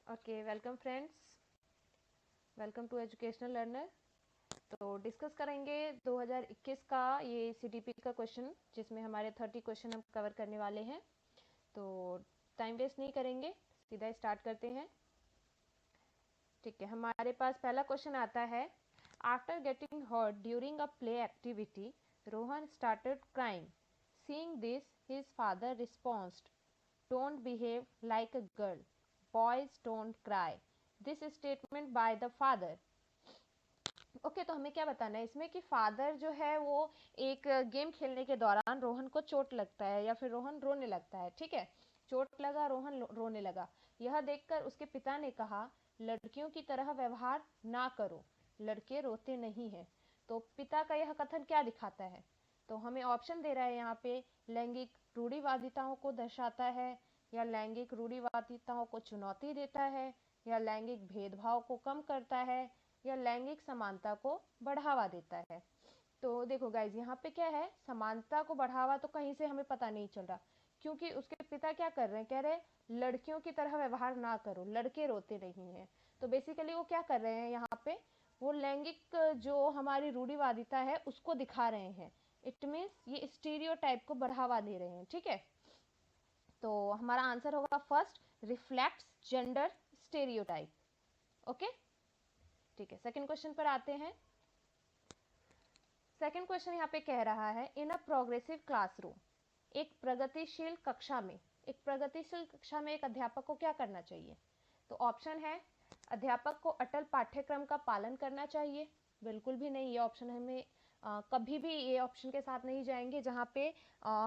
Okay, welcome friends, welcome to educational learner. तो discuss करेंगे 2021 का ये सीटीपी का क्वेश्चन, जिसमें हमारे 30 क्वेश्चन हम कवर करने वाले हैं। तो टाइम वेस्ट नहीं करेंगे, सीधा स्टार्ट करते हैं। ठीक है, हमारे पास पहला क्वेश्चन आता है। After getting hurt during a play activity, Rohan started crying. Seeing this, his father responded, don't behave like a girl, boys don't cry. This statement by the father. Okay, तो हमें क्या बताना है इसमें कि फादर जो है वो एक गेम खेलने के दौरान रोहन को चोट लगता है या फिर रोहन रोने लगता है। ठीक है, चोट लगा, रोहन रोने लगा। यह देखकर उसके पिता ने कहा, लड़कियों की तरह व्यवहार ना करो, लड़के रोते नहीं हैं। तो पिता का यह कथन क्या दिखाता है? तो हमें ऑप्शन दे रहा है यहाँ पे, लैंगिक रूढ़िवादिताओं को दर्शाता है, या लैंगिक रूढ़िवादिताओं को चुनौती देता है, या लैंगिक भेदभाव को कम करता है, या लैंगिक समानता को बढ़ावा देता है। तो देखो गाइज, यहाँ पे क्या है, समानता को बढ़ावा तो कहीं से हमें पता नहीं चल रहा, क्योंकि उसके पिता क्या कर रहे हैं, कह रहे हैं लड़कियों की तरह व्यवहार ना करो, लड़के रोते नहीं हैं। तो बेसिकली वो क्या कर रहे हैं यहाँ पे, वो लैंगिक जो हमारी रूढ़िवादिता है उसको दिखा रहे हैं। इट मीन्स ये स्टीरियोटाइप को बढ़ावा दे रहे हैं। ठीक है, तो हमारा आंसर होगा first, reflects gender stereotype. Okay, ठीक है, सेकंड क्वेश्चन पर आते हैं। सेकंड क्वेश्चन यहाँ पे कह रहा है, इन अ प्रोग्रेसिव क्लासरूम, एक प्रगतिशील कक्षा में, एक प्रगतिशील कक्षा में एक अध्यापक को क्या करना चाहिए? तो ऑप्शन है, अध्यापक को अटल पाठ्यक्रम का पालन करना चाहिए। बिल्कुल भी नहीं, ये ऑप्शन हमें कभी भी ये ऑप्शन के साथ नहीं जाएंगे जहाँ पे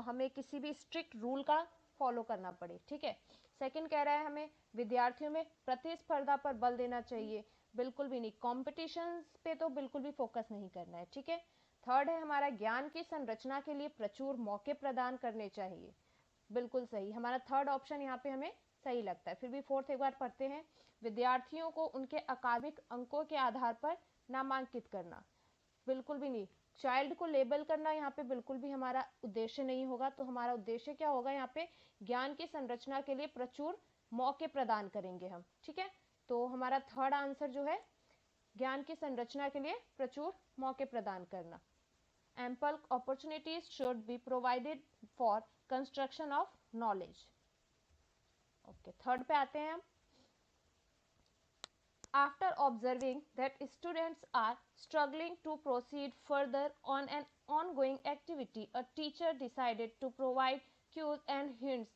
हमें किसी भी स्ट्रिक्ट रूल का फॉलो करना पड़े। ठीक है, सेकंड कह रहा है हमें विद्यार्थियों में प्रतिस्पर्धा पर बल देना चाहिए। बिल्कुल भी नहीं, कॉम्पिटिशन पे तो बिल्कुल भी फोकस नहीं करना है। ठीक है, थर्ड है हमारा, ज्ञान की संरचना के लिए प्रचुर मौके प्रदान करने चाहिए। बिल्कुल सही, हमारा थर्ड ऑप्शन यहाँ पे हमें सही लगता है। फिर भी फोर्थ एक बार पढ़ते हैं, विद्यार्थियों को उनके अकादमिक अंकों के आधार पर नामांकित करना। बिल्कुल भी नहीं, चाइल्ड को लेबल करना यहाँ पे बिल्कुल भी हमारा उद्देश्य नहीं होगा। तो हमारा उद्देश्य क्या होगा यहाँ पे, ज्ञान की संरचना के लिए प्रचुर मौके प्रदान करेंगे हम। ठीक है, तो हमारा थर्ड आंसर जो है, ज्ञान की संरचना के लिए प्रचुर मौके प्रदान करना। ample opportunities should be provided for construction of knowledge. Okay, third पे आते हैं हम। After observing that students are struggling to proceed further on an ongoing activity, a teacher decided to provide cues and hints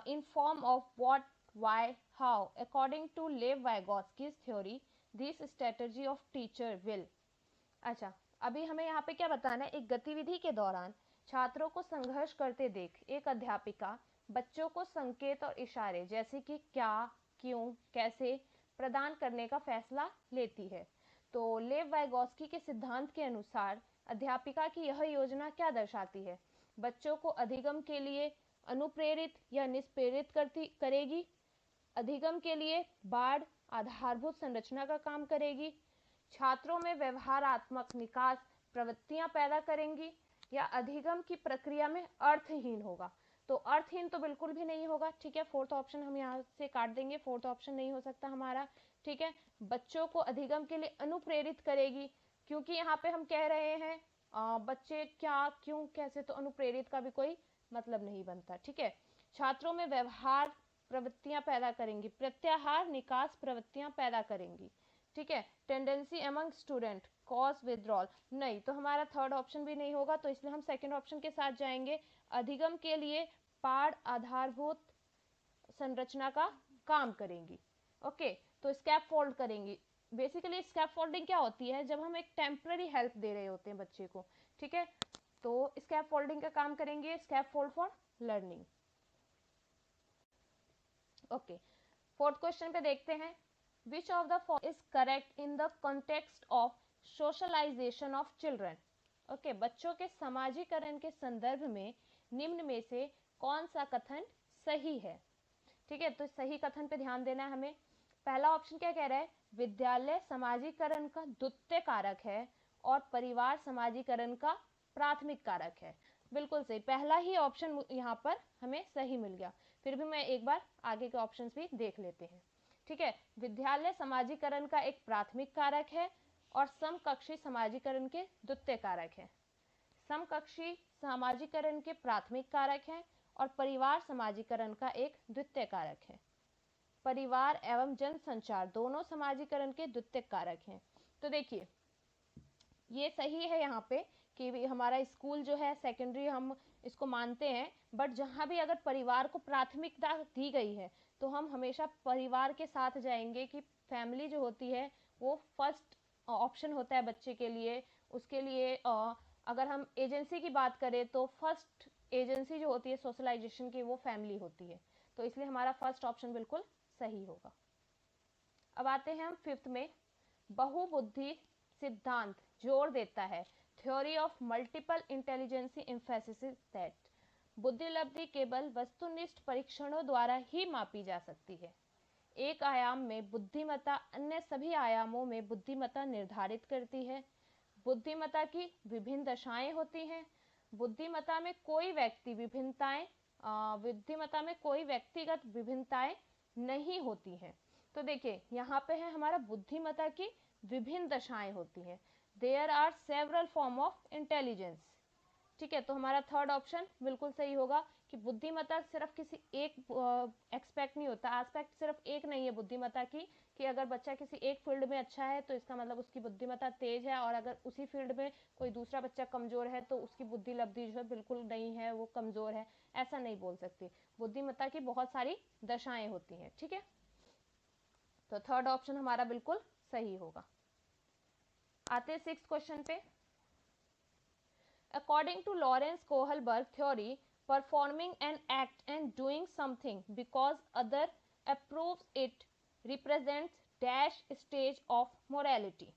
in form of what, why, how. According to Lev Vygotsky's theory, this strategy of teacher will. अच्छा, अभी हमें यहाँ पे क्या बताना है, एक गतिविधि के दौरान छात्रों को संघर्ष करते देख एक अध्यापिका बच्चों को संकेत और इशारे जैसे कि क्या, क्यों, कैसे प्रदान करने का फैसला लेती है। तो लेव वाइगोस्की के सिद्धांत के अनुसार अध्यापिका की यह योजना क्या दर्शाती है, बच्चों को अधिगम के लिए अनुप्रेरित या निष्प्रेरित करेगी, अधिगम के लिए बाढ़ आधारभूत संरचना का काम करेगी, छात्रों में व्यवहारात्मक निकास प्रवृत्तियां पैदा करेंगी, या अधिगम की प्रक्रिया में अर्थहीन होगा। तो अर्थहीन तो बिल्कुल भी नहीं होगा। ठीक है, फोर्थ ऑप्शन हम यहाँ से काट देंगे, फोर्थ ऑप्शन नहीं हो सकता हमारा। ठीक है, बच्चों को अधिगम के लिए अनुप्रेरित करेगी, क्योंकि यहाँ पे हम कह रहे हैं बच्चे क्या, क्यों, कैसे, तो अनुप्रेरित का भी कोई मतलब नहीं बनता। ठीक है, छात्रों में व्यवहार प्रवृत्तियां पैदा करेंगी, प्रत्याहार निकास प्रवृत्तियां पैदा करेंगी। ठीक है, tendency among student cause withdrawal, नहीं, तो हमारा थर्ड ऑप्शन भी नहीं होगा। तो इसलिए हम सेकंड ऑप्शन के साथ जाएंगे, अधिगम के लिए पाढ़ आधारभूत संरचना का काम करेंगी। ओके, तो स्कैप फोल्ड करेंगी। बेसिकली स्कैप फोल्डिंग क्या होती है, जब हम एक टेम्पररी हेल्प दे रहे होते हैं बच्चे को। ठीक है, तो स्कैप फोल्डिंग का काम करेंगे, scaffold for learning. Okay, fourth question पे देखते हैं, which of the following is correct in the context of socialization of children. Okay, बच्चों के समाजीकरण के संदर्भ में निम्न में से कौन सा कथन सही है? ठीक है, तो सही कथन पे ध्यान देना है हमें। पहला ऑप्शन क्या कह रहा है, विद्यालय समाजीकरण का द्वितीय कारक है और परिवार समाजीकरण का प्राथमिक कारक है। बिल्कुल सही, पहला ही ऑप्शन यहाँ पर हमें सही मिल गया। फिर भी मैं एक बार आगे के ऑप्शंस भी देख लेते हैं। ठीक है। विद्यालय समाजीकरण का एक प्राथमिक कारक है और समकक्षी समाजीकरण के द्वितीय कारक है। समकक्षी समाजीकरण के प्राथमिक कारक है और परिवार समाजीकरण का एक द्वितीय कारक है। परिवार एवं जनसंचार दोनों समाजीकरण के द्वितीय कारक हैं। तो देखिए ये सही है यहाँ पे कि हमारा स्कूल जो है सेकेंडरी हम इसको मानते हैं, बट जहाँ भी अगर परिवार को प्राथमिकता दी गई है तो हम हमेशा परिवार के साथ जाएंगे कि फैमिली जो होती है वो फर्स्ट ऑप्शन होता है बच्चे के लिए। उसके लिए अगर हम एजेंसी की बात करें तो फर्स्ट एजेंसी जो होती है सोशलाइजेशन की वो फैमिली होती है। तो इसलिए हमारा फर्स्ट ऑप्शन बिल्कुल सही होगा। अब आते हैं हम फिफ्थ में। बहुबुद्धि सिद्धांत जोर देता है, theory of multiple intelligence emphasis that बुद्धिलब्धि केवल वस्तुनिष्ठ परीक्षणों द्वारा ही मापी जा सकती है। एक आयाम में बुद्धिमत्ता अन्य सभी आयामों में बुद्धिमत्ता निर्धारित करती है। बुद्धिमत्ता की विभिन्न दशाएं होती हैं। बुद्धिमत्ता में कोई व्यक्तिगत विभिन्नताएं नहीं होती हैं। तो देखिए यहाँ पे है हमारा बुद्धिमत्ता की विभिन्न दशाएं होती हैं। There are several form of intelligence. ठीक है, तो हमारा थर्ड ऑप्शन बिल्कुल सही होगा कि बुद्धिमत्ता सिर्फ किसी एक एक्सपेक्ट नहीं होता, एस्पेक्ट सिर्फ एक नहीं है बुद्धिमत्ता की कि अगर बच्चा किसी एक फील्ड में अच्छा है तो इसका मतलब उसकी बुद्धिमत्ता तेज है, और अगर उसी फील्ड में कोई दूसरा बच्चा कमजोर है तो उसकी बुद्धिलब्धि जो है बिल्कुल नहीं है, वो कमजोर है, ऐसा नहीं बोल सकते। बुद्धिमत्ता की बहुत सारी दशाएं होती हैं। ठीक है, तो थर्ड ऑप्शन हमारा बिल्कुल सही होगा। आते हैं सिक्स्थ क्वेश्चन पे। According to Lawrence Kohlberg theory, performing an act and doing something because other approves it represents dash stage of morality.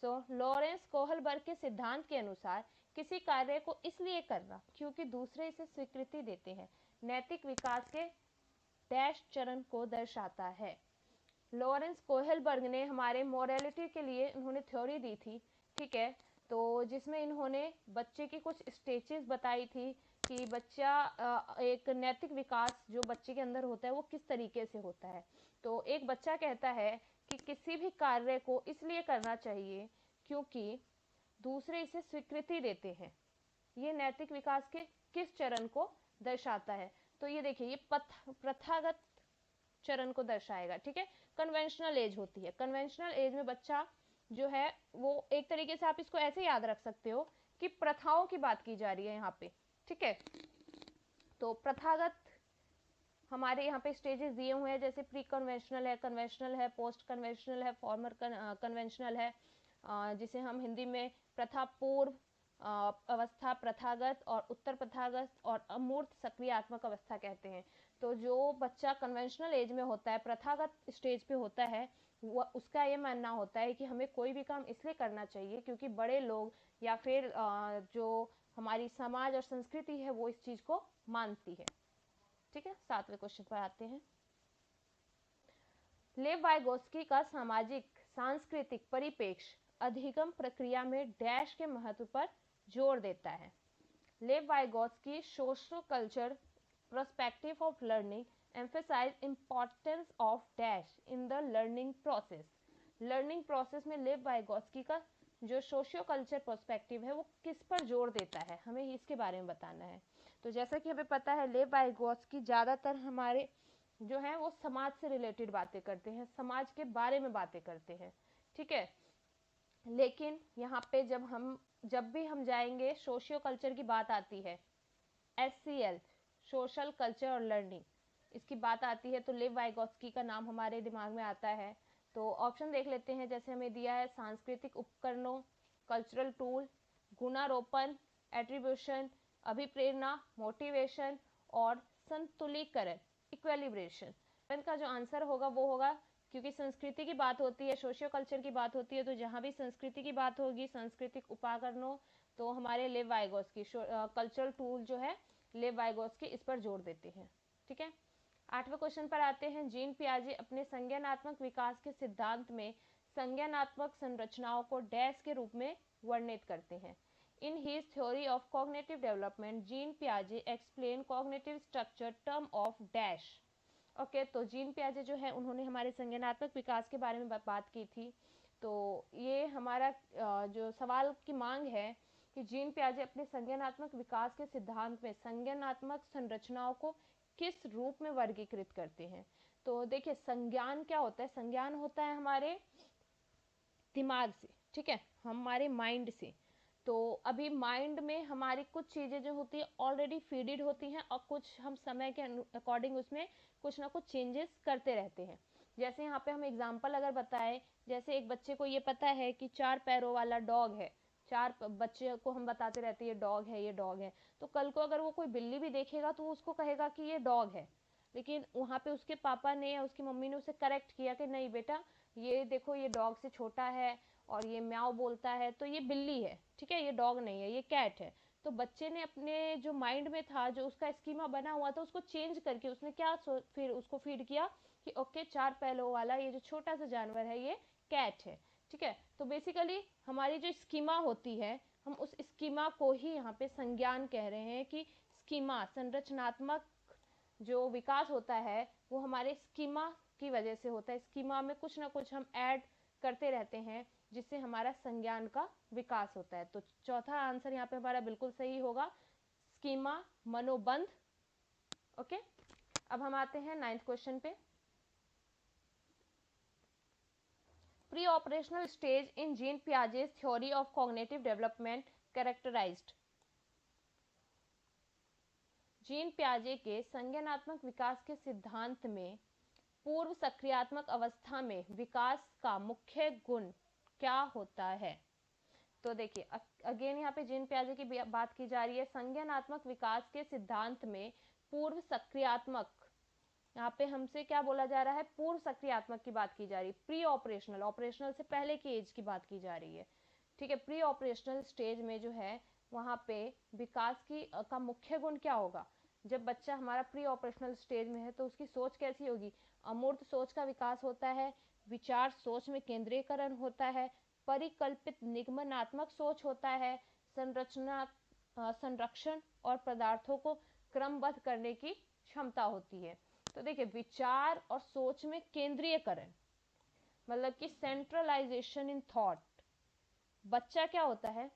So Lawrence Kohlberg के सिद्धांत के अनुसार किसी कार्य को इसलिए करना क्योंकि दूसरे इसे स्वीकृति देते हैं नैतिक विकास के डैश चरण को दर्शाता है। लॉरेंस कोहलबर्ग ने हमारे मोरालिटी के लिए इन्होंने थ्योरी दी थी। ठीक है, तो जिसमें इन्होंने बच्चे की कुछ स्टेजेस बताई थी कि बच्चा एक नैतिक विकास जो बच्चे के अंदर होता है वो किस तरीके से होता है। तो एक बच्चा कहता है कि किसी भी कार्य को इसलिए करना चाहिए क्योंकि दूसरे इसे स्वीकृति देते हैं। ये नैतिक विकास के किस चरण को दर्शाता है? तो ये देखिए ये प्रथागत चरण को दर्शाएगा। ठीक है, कन्वेंशनल एज होती है। कन्वेंशनल एज में बच्चा जो है वो एक तरीके से आप इसको ऐसे याद रख सकते हो कि प्रथाओं की बात की जा रही है यहाँ पे। ठीक है, तो प्रथागत हमारे यहाँ पे स्टेजेस दिए हुए हैं, जैसे प्री कन्वेंशनल है, कन्वेंशनल है, पोस्ट कन्वेंशनल है, फॉर्मर कन्वेंशनल है, जिसे हम हिंदी में प्रथा पूर्व अवस्था, प्रथागत और उत्तर प्रथागत और अमूर्त सक्रियात्मक अवस्था कहते हैं। तो जो बच्चा कन्वेंशनल एज में होता है, प्रथागत स्टेज पे होता है, वो उसका ये मानना होता है कि हमें कोई भी काम इसलिए करना चाहिए क्योंकि बड़े लोग या फिर जो हमारी समाज और संस्कृति है वो इस चीज को मानती है। ठीक है, सातवें क्वेश्चन पर आते हैं। लेव वाइगोत्स्की का सामाजिक सांस्कृतिक परिप्रेक्ष्य अधिगम प्रक्रिया में डैश के महत्व पर जोर देता है। लेव Vygotsky social culture perspective of learning emphasize importance of dash in the learning process. Learning process में लेव वाइगोत्स्की का जो सोशियो कल्चर पर्सपेक्टिव है वो किस पर जोर देता है, हमें इसके बारे में बताना है। तो जैसा कि हमें पता है लेव वाइगोत्स्की ज़्यादातर हमारे जो है वो समाज से रिलेटेड बातें करते हैं, समाज के बारे में बातें करते हैं। ठीक है, लेकिन यहाँ पे जब भी हम जाएंगे सोशियो कल्चर की बात आती है, SCL सोशल कल्चर और लर्निंग, इसकी बात आती है तो लेव वाइगोत्स्की का नाम हमारे दिमाग में आता है। तो ऑप्शन देख लेते हैं, जैसे हमें दिया है सांस्कृतिक उपकरणों, कल्चरल टूल, गुणारोपण, एट्रीब्यूशन, अभिप्रेरणा, मोटिवेशन और संतुलीकरण, इक्विलिब्रेशन। इनका जो आंसर होगा वो होगा, क्योंकि संस्कृति की बात होती है, सोशियो कल्चर की बात होती है, तो जहाँ भी संस्कृति की बात होगी, सांस्कृतिक उपकरणों, तो हमारे लेव वाइगोत्स्की कल्चरल टूल जो है लेव वाइगोत्स्की इस पर जोर देते हैं। ठीक है, आठवें क्वेश्चन पर आते हैं। जीन पियाजे अपने संज्ञानात्मक विकास के सिद्धांत में संज्ञानात्मक संरचनाओं को डैश के रूप में वर्णित करते हैं। In his theory of cognitive development Jean पियाजे explain cognitive structure term of dash okay, तो जीन पियाजे जो है उन्होंने हमारे संज्ञानात्मक विकास के बारे में बात की थी। तो ये हमारा जो सवाल की मांग है कि जीन पियाजे अपने संज्ञानात्मक विकास के सिद्धांत में संज्ञानात्मक संरचनाओं को किस रूप में वर्गीकृत करते हैं। तो देखिए, संज्ञान क्या होता है? संज्ञान होता है हमारे दिमाग से, ठीक है, हमारे माइंड से। तो अभी माइंड में हमारी कुछ चीज़ें जो होती है ऑलरेडी फीडेड होती हैं और कुछ हम समय के अकॉर्डिंग उसमें कुछ ना कुछ चेंजेस करते रहते हैं। जैसे यहाँ पे हम एग्जांपल अगर बताएं, जैसे एक बच्चे को ये पता है कि 4 पैरों वाला डॉग है, बच्चे को हम बताते रहते हैं ये डॉग है, ये डॉग है। तो कल को अगर वो कोई बिल्ली भी देखेगा तो वो उसको कहेगा कि ये डॉग है, लेकिन वहाँ पे उसके पापा ने या उसकी मम्मी ने उसे करेक्ट किया कि नहीं बेटा, ये देखो ये डॉग से छोटा है और ये म्याऊ बोलता है तो ये बिल्ली है, ठीक है, ये डॉग नहीं है, ये कैट है। तो बच्चे ने अपने जो माइंड में था, जो उसका स्कीमा बना हुआ था, उसको चेंज करके उसने क्या फिर उसको फीड किया कि ओके 4 पैरों वाला ये जो छोटा सा जानवर है ये कैट है, ठीक है। तो बेसिकली हमारी जो स्कीमा होती है, हम उस स्कीमा को ही यहाँ पे संज्ञान कह रहे हैं कि स्कीमा, संरचनात्मक जो विकास होता है वो हमारे स्कीमा की वजह से होता है। स्कीमा में कुछ ना कुछ हम ऐड करते रहते हैं जिससे हमारा संज्ञान का विकास होता है। तो चौथा आंसर यहाँ पे हमारा बिल्कुल सही होगा, स्कीमा, मनोबंध। ओके, अब हम आते हैं 9th क्वेश्चन पे। Pre operational stage in Jean Piaget's theory of cognitive development characterized. Jean पियाजे के संज्ञानात्मक विकास के सिद्धांत में पूर्व सक्रियात्मक अवस्था में विकास का मुख्य गुण क्या होता है? तो देखिए, अगेन यहाँ पे जीन पियाजे की बात की जा रही है। संज्ञानात्मक विकास के सिद्धांत में पूर्व सक्रियात्मक, यहाँ पे हमसे क्या बोला जा रहा है? पूर्व सक्रियात्मक की बात की जा रही है। प्री ऑपरेशनल, ऑपरेशनल से पहले की एज की बात की जा रही है, ठीक है। प्री ऑपरेशनल स्टेज में जो है वहाँ पे विकास की का मुख्य गुण क्या होगा? जब बच्चा हमारा प्री ऑपरेशनल स्टेज में है तो उसकी सोच कैसी होगी? अमूर्त सोच का विकास होता है, विचार सोच में केंद्रीकरण होता है, परिकल्पित निगमनात्मक सोच होता है, संरक्षण और पदार्थों को क्रमबद्ध करने की क्षमता होती है। तो देखिए, विचार और सोच में केंद्रीयकरण मतलब कि सेंट्रलाइजेशन इन थॉट, बच्चा क्या होता है?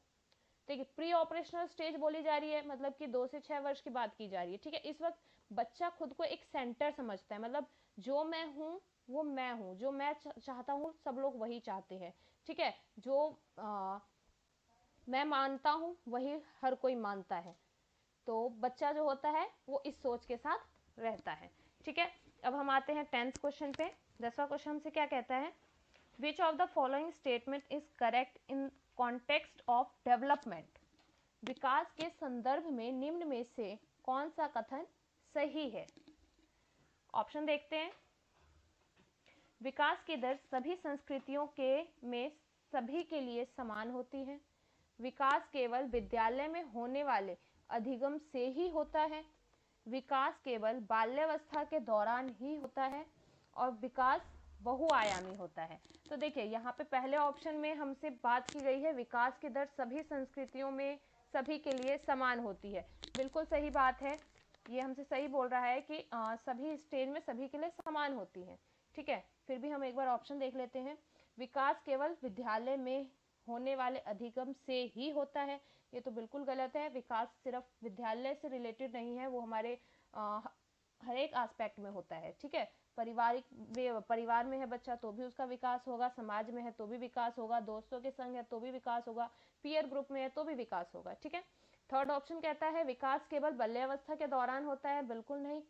देखिए, प्री ऑपरेशनल स्टेज बोली जा रही है, मतलब कि 2 से 6 वर्ष की बात की जा रही है, ठीक है। इस वक्त बच्चा खुद को एक सेंटर समझता है, मतलब जो मैं हूँ वो मैं हूँ, जो मैं चाहता हूँ सब लोग वही चाहते हैं, ठीक है। जो मैं मानता हूँ वही हर कोई मानता है। तो बच्चा जो होता है वो इस सोच के साथ रहता है, ठीक है। अब हम आते हैं 10th क्वेश्चन पे। 10वां क्वेश्चन हमसे क्या कहता है? Which of the following statement is correct in context of development. विकास के संदर्भ में निम्न में से कौन सा कथन सही है? ऑप्शन देखते हैं। विकास की दर सभी संस्कृतियों के में सभी के लिए समान होती है। विकास केवल विद्यालय में होने वाले अधिगम से ही होता है। विकास केवल बाल्यावस्था के दौरान ही होता है और विकास बहुआयामी होता है। तो देखिए, यहाँ पे पहले ऑप्शन में हमसे बात की गई है विकास की दर सभी संस्कृतियों में सभी के लिए समान होती है। बिल्कुल सही बात है, ये हमसे सही बोल रहा है कि सभी स्टेज में सभी के लिए समान होती है, ठीक है। फिर भी हम एक बार ऑप्शन देख लेते हैं। विकास केवल विद्यालय में होने वाले अधिगम से ही होता है, ये तो बिल्कुल गलत है। विकास सिर्फ विद्यालय से रिलेटेड नहीं है, वो हमारे हर एक एस्पेक्ट में होता है, ठीक है। परिवार में है बच्चा तो भी उसका विकास होगा, समाज में है तो भी विकास होगा, दोस्तों के संग है तो भी विकास होगा, पीयर ग्रुप में है तो भी विकास होगा, ठीक है। थर्ड ऑप्शन कहता है विकास केवल बाल्यावस्था के दौरान होता है। बिल्कुल नहीं,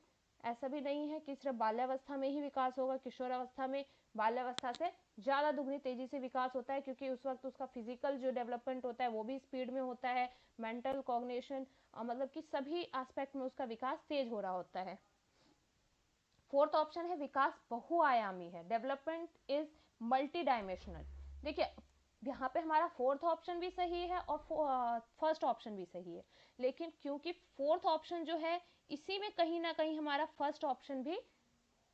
ऐसा भी नहीं है कि सिर्फ बाल्यावस्था में ही विकास होगा। किशोरावस्था में बाल्यावस्था से ज़्यादा दुगनी तेजी से विकास होता है, क्योंकि उस वक्त उसका फिजिकल जो डेवलपमेंट होता है वो भी स्पीड में होता है, मेंटल कॉग्निशन मतलब कि सभी एस्पेक्ट में उसका विकास तेज हो रहा होता है। फोर्थ ऑप्शन है विकास बहुआयामी है, डेवलपमेंट इज मल्टी डायमेंशनल। देखिए, यहाँ पे हमारा फोर्थ ऑप्शन भी सही है और फर्स्ट ऑप्शन भी सही है, लेकिन क्योंकि फोर्थ ऑप्शन जो है इसी में कहीं ना कहीं हमारा फर्स्ट ऑप्शन भी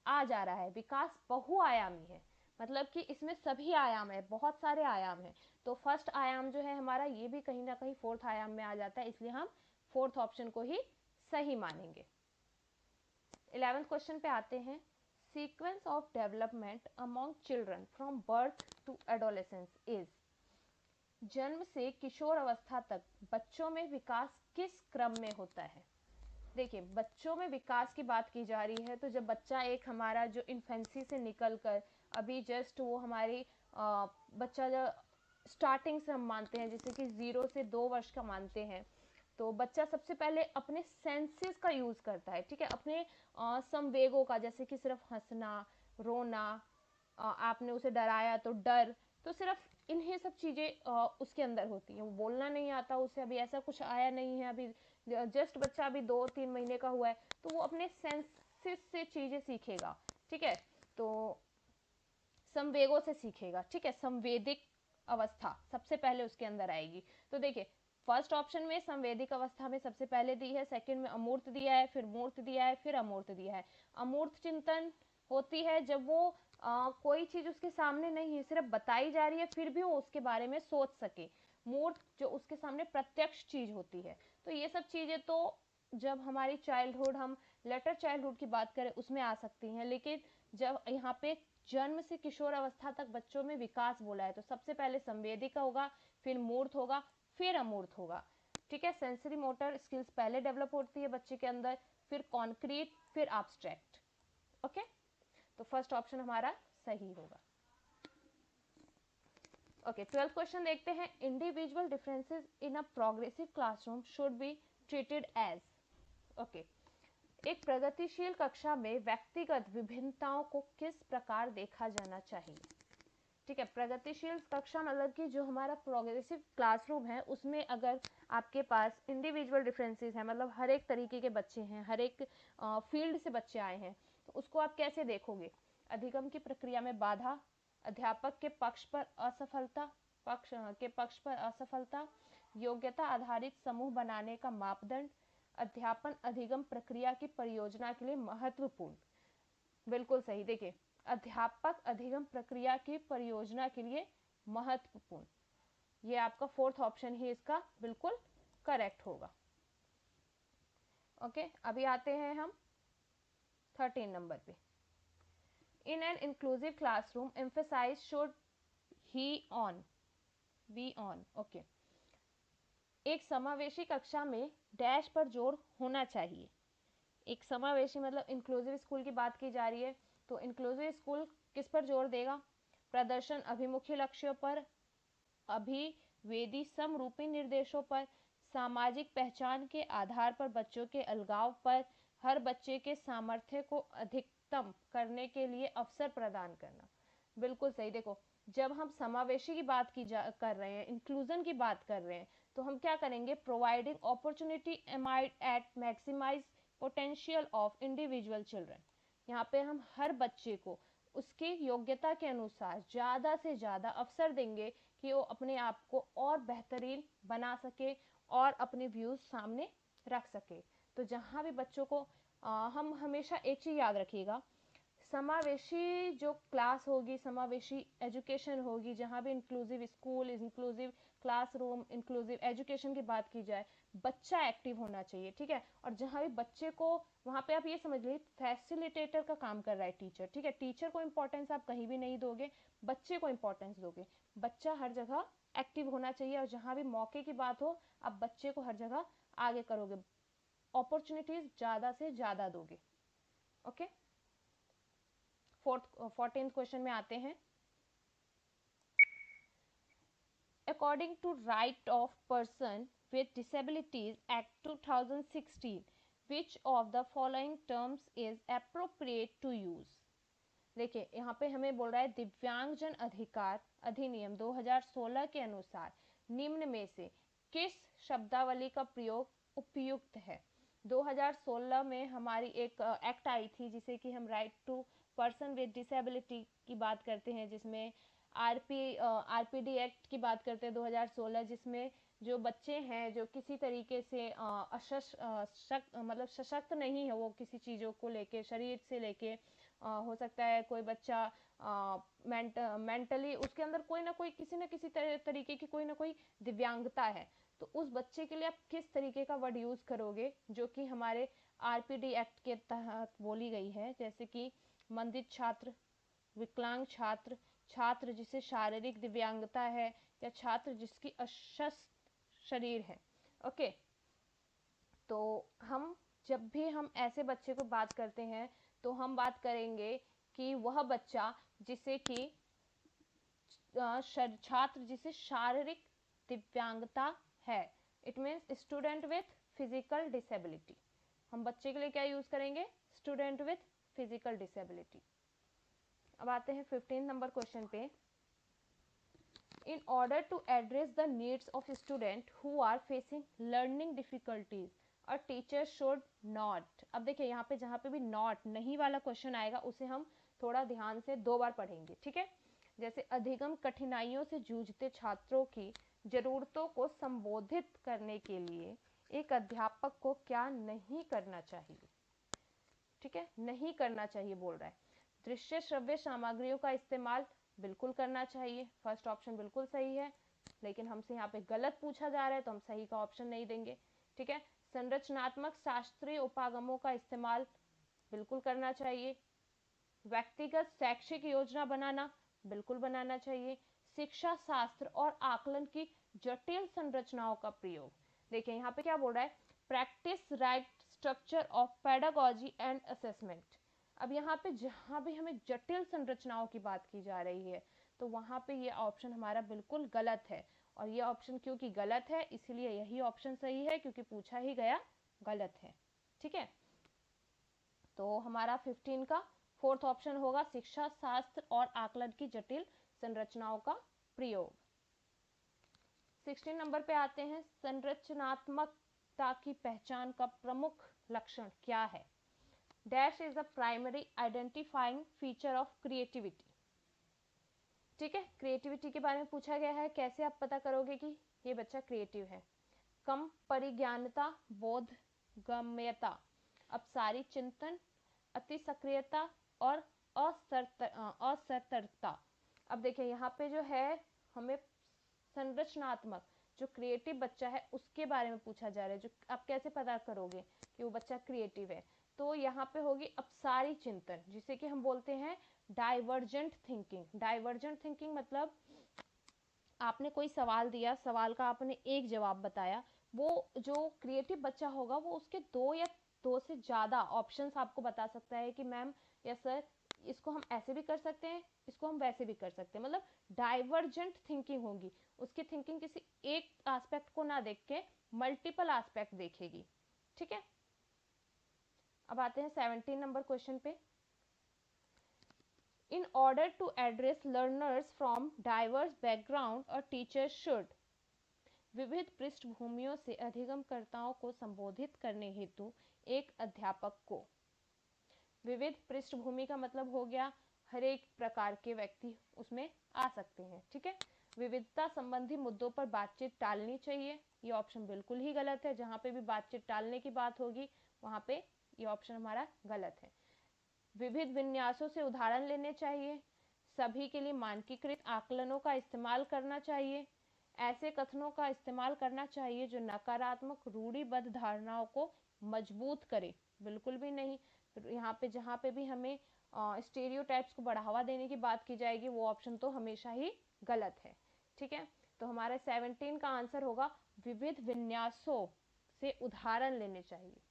आ जा रहा है। विकास बहुआयामी है मतलब कि इसमें सभी आयाम है, बहुत सारे आयाम है। तो फर्स्ट आयाम जो है हमारा ये भी कहीं ना कहीं फोर्थ आयाम में आ जाता है, इसलिए हम फोर्थ ऑप्शन को ही सही मानेंगे। 11th क्वेश्चन पे आते हैं। Sequence of development among children from birth to adolescence is, जन्म से किशोर अवस्था तक बच्चों में विकास किस क्रम में होता है। देखिए, बच्चों में विकास की बात की जा रही है, तो जब बच्चा एक हमारा जो इन्फेंसी से निकल कर अभी जस्ट वो हमारी बच्चा जो स्टार्टिंग से हम मानते हैं, जैसे कि 0 से 2 वर्ष का मानते हैं, तो बच्चा सबसे पहले अपने सेंसेस का यूज करता है, ठीक है, अपने संवेगों का, जैसे कि सिर्फ हंसना, रोना, आपने उसे डराया तो डर, तो सिर्फ इन्हीं सब चीजें उसके अंदर होती हैं। वो बोलना नहीं आता उसे, अभी ऐसा कुछ आया नहीं है, अभी जस्ट बच्चा अभी 2-3 महीने का हुआ है, तो वो अपने सेंसेस से चीजें सीखेगा, ठीक है, तो संवेगों से सीखेगा, ठीक है, संवेदिक अवस्था सबसे पहले उसके अंदर आएगी। तो देखिए, फर्स्ट ऑप्शन में संवेदिक अवस्था में सबसे पहले दी है, सेकंड में अमूर्त दिया है, फिर मूर्त दिया है, फिर अमूर्त दिया है। अमूर्त चिंतन होती है जब वो कोई चीज उसके सामने नहीं है, सिर्फ बताई जा रही है, फिर भी वो उसके बारे में सोच सके। मूर्त जो उसके सामने प्रत्यक्ष चीज होती है। तो ये सब चीजें तो जब हमारी चाइल्डहुड, हम लेटर चाइल्डहुड की बात करें, उसमें आ सकती हैं, लेकिन जब यहाँ पे जन्म से किशोर अवस्था तक बच्चों में विकास बोला है, तो सबसे पहले संवेदिका होगा, फिर मूर्त होगा, फिर अमूर्त होगा, ठीक है। सेंसरी मोटर स्किल्स पहले डेवलप होती है बच्चे के अंदर, फिर कॉन्क्रीट, फिर एब्स्ट्रैक्ट। ओके, तो फर्स्ट ऑप्शन हमारा सही होगा। ओके, 12th क्वेश्चन देखते हैं। Individual differences in a progressive classroom should be treated as. Okay, एक प्रगतिशील कक्षा में व्यक्तिगत विभिन्नताओं को किस प्रकार देखा जाना चाहिए। ठीक है, प्रगतिशील कक्षा मतलब कि जो हमारा प्रोग्रेसिव क्लासरूम है, उसमें अगर आपके पास इंडिविजुअल डिफरेंसेस हैं, मतलब हर एक तरीके के बच्चे हैं, हर एक फील्ड से बच्चे आए हैं, तो उसको आप कैसे देखोगे। अधिगम की प्रक्रिया में बाधा, अध्यापक के पक्ष पर असफलता, योग्यता आधारित समूह बनाने का मापदंड, अध्यापन अधिगम प्रक्रिया की परियोजना के लिए महत्वपूर्ण। बिल्कुल सही। देखिए, अध्यापक अधिगम प्रक्रिया की परियोजना के लिए महत्वपूर्ण, ये आपका फोर्थ ऑप्शन ही इसका बिल्कुल करेक्ट होगा। ओके, अभी आते हैं हम 13 नंबर पे। In an inclusive classroom emphasize should he on be on. Okay, एक समावेशी कक्षा में डैश पर जोर होना चाहिए। एक समावेशी मतलब इंक्लूसिव स्कूल की बात की जा रही है, तो इंक्लूसिव स्कूल किस पर जोर देगा। प्रदर्शन अभिमुखी लक्ष्यों पर, अभिवेदी समरूपी निर्देशों पर, सामाजिक पहचान के आधार पर बच्चों के अलगाव पर, हर बच्चे के सामर्थ्य को अधिकतम करने के लिए अवसर प्रदान करना। बिल्कुल सही। देखो, जब हम समावेशी की बात कर रहे हैं, इंक्लूजन की बात कर रहे हैं, तो हम क्या करेंगे, providing opportunity at maximize potential of individual children. यहाँ पे हम हर बच्चे को उसकी योग्यता के अनुसार ज़्यादा से ज़्यादा अवसर देंगे कि वो अपने आप को और बेहतरीन बना सके और अपने व्यूज़ सामने रख सके। तो जहाँ भी बच्चों को हम हमेशा एक चीज़ याद रखिएगा, समावेशी जो क्लास होगी, समावेशी एजुकेशन होगी, जहाँ भी inclusive school, inclusive classroom, inclusive education की बात की जाए, बच्चा एक्टिव होना चाहिए, ठीक है। और जहाँ भी बच्चे को, वहाँ पे आप ये समझ लीजिए फैसिलिटेटर का काम कर रहा है टीचर, ठीक है। टीचर को इम्पोर्टेंस आप कहीं भी नहीं दोगे, बच्चे को इम्पोर्टेंस दोगे। बच्चा हर जगह एक्टिव होना चाहिए, और जहाँ भी मौके की बात हो, आप बच्चे को हर जगह आगे करोगे, अपॉर्चुनिटीज ज़्यादा से ज़्यादा दोगे। ओके, 14th क्वेश्चन में आते हैं। According to Right of Person with Disabilities Act 2016, which of the following terms is appropriate to use? देखिए, यहाँ पे हमें बोल रहा है दिव्यांगजन अधिकार अधिनियम 2016 के अनुसार निम्न में से किस शब्दावली का प्रयोग उपयुक्त है। 2016 में हमारी एक एक्ट आई थी, जिसे कि हम right to person with disability की बात करते हैं, जिसमें आरपीडी एक्ट की बात करते हैं 2016, जिसमें जो बच्चे हैं जो किसी तरीके से मतलब सशक्त नहीं है, वो किसी चीज़ों को लेके, शरीर से लेके, हो सकता है कोई बच्चा मेंटली उसके अंदर कोई ना कोई, किसी न किसी तरीके की कोई ना कोई दिव्यांगता है, तो उस बच्चे के लिए आप किस तरीके का वर्ड यूज करोगे जो कि हमारे आरपीडी एक्ट के तहत बोली गई है, जैसे कि मंदित छात्र, विकलांग छात्र, छात्र जिसे शारीरिक दिव्यांगता है, या छात्र जिसकी अशक्त शरीर है। ओके, तो हम जब भी हम ऐसे बच्चे को बात करते हैं तो हम बात करेंगे कि वह बच्चा जिसे कि छात्र जिसे शारीरिक दिव्यांगता है। It means student with physical disability. हम बच्चे के लिए क्या यूज करेंगे? Student with physical disability. अब आते हैं 15 नंबर क्वेश्चन पे। In order to address the needs of students who are facing learning difficulties, a teacher should not। अब देखिए यहाँ पे जहाँ पे भी not नहीं वाला क्वेश्चन आएगा उसे हम थोड़ा ध्यान से 2 बार पढ़ेंगे, ठीक है। जैसे अधिगम कठिनाइयों से जूझते छात्रों की जरूरतों को संबोधित करने के लिए एक अध्यापक को क्या नहीं करना चाहिए, ठीक है, नहीं करना चाहिए बोल रहा है। दृश्य श्रव्य सामग्रियों का इस्तेमाल बिल्कुल करना चाहिए, फर्स्ट ऑप्शन बिल्कुल सही है, लेकिन हमसे यहाँ पे गलत पूछा जा रहा है तो हम सही का ऑप्शन नहीं देंगे, ठीक है। संरचनात्मक शास्त्रीय उपागमों का इस्तेमाल बिल्कुल करना चाहिए। व्यक्तिगत शैक्षिक योजना बनाना बिल्कुल बनाना चाहिए। शिक्षा शास्त्र और आकलन की जटिल संरचनाओं का प्रयोग। देखिए यहाँ पे क्या बोल रहा है? Practice right structure of pedagogy and assessment. अब यहाँ पे जहाँ भी हमें जटिल संरचनाओं की बात की जा रही है तो वहां पे ये ऑप्शन हमारा बिल्कुल गलत है, और ये ऑप्शन क्योंकि गलत है इसलिए यही ऑप्शन सही है, क्योंकि पूछा ही गया गलत है, ठीक है। तो हमारा 15 का फोर्थ ऑप्शन होगा शिक्षा शास्त्र और आकलन की जटिल संरचनाओं का प्रयोग। 16 नंबर पे आते हैं, संरचनात्मकता की पहचान का प्रमुख लक्षण क्या है? Dash is the primary identifying feature of creativity. ठीक है, क्रिएटिविटी के बारे में पूछा गया है, कैसे आप पता करोगे कि ये बच्चा क्रिएटिव है? कम परिज्ञानता, बोधगम्यता, अपसारी चिंतन, अति सक्रियता और असतर्कता। अब देखिए यहाँ पे जो है हमें संरचनात्मक, जो क्रिएटिव बच्चा है उसके बारे में पूछा जा रहा है, जो आप कैसे पता करोगे कि वो बच्चा क्रिएटिव है? तो यहाँ पे होगी अपसारी चिंतन, जिसे कि हम बोलते हैं डाइवर्जेंट थिंकिंग। डाइवर्जेंट थिंकिंग मतलब आपने कोई सवाल दिया, सवाल का आपने एक जवाब बताया, वो जो क्रिएटिव बच्चा होगा वो उसके 2 या 2 से ज्यादा ऑप्शंस आपको बता सकता है कि मैम या सर इसको हम ऐसे भी कर सकते हैं, इसको हम वैसे भी कर सकते हैं। मतलब डाइवर्जेंट थिंकिंग होगी, उसकी थिंकिंग किसी एक एस्पेक्ट को ना देख के मल्टीपल एस्पेक्ट देखेगी, ठीक है। अब आते हैं 17 नंबर क्वेश्चन पे। In order to address learners from diverse background, a teacher should। विविध पृष्ठभूमियों से अधिगमकर्ताओं को संबोधित करने हेतु एक अध्यापक को। विविध पृष्ठभूमि का मतलब हो गया हर एक प्रकार के व्यक्ति उसमें आ सकते हैं, ठीक है। विविधता संबंधी मुद्दों पर बातचीत टालनी चाहिए, ये ऑप्शन बिल्कुल ही गलत है। जहां पे भी बातचीत टालने की बात होगी वहां पे ये ऑप्शन हमारा गलत है। विविध विन्यासों से उदाहरण लेने चाहिए, सभी के लिए मानकीकृत आकलनों का इस्तेमाल करना चाहिए, ऐसे कथनों का इस्तेमाल करना चाहिए जो नकारात्मक रूढ़िबद्ध धारणाओं को मजबूत करे, बिल्कुल भी नहीं। यहाँ पे जहाँ पे भी हमें स्टेरियोटाइप्स को बढ़ावा देने की बात की जाएगी वो ऑप्शन तो हमेशा ही गलत है, ठीक है। तो हमारा 17 का आंसर होगा विविध विन्यासों से उदाहरण लेने चाहिए।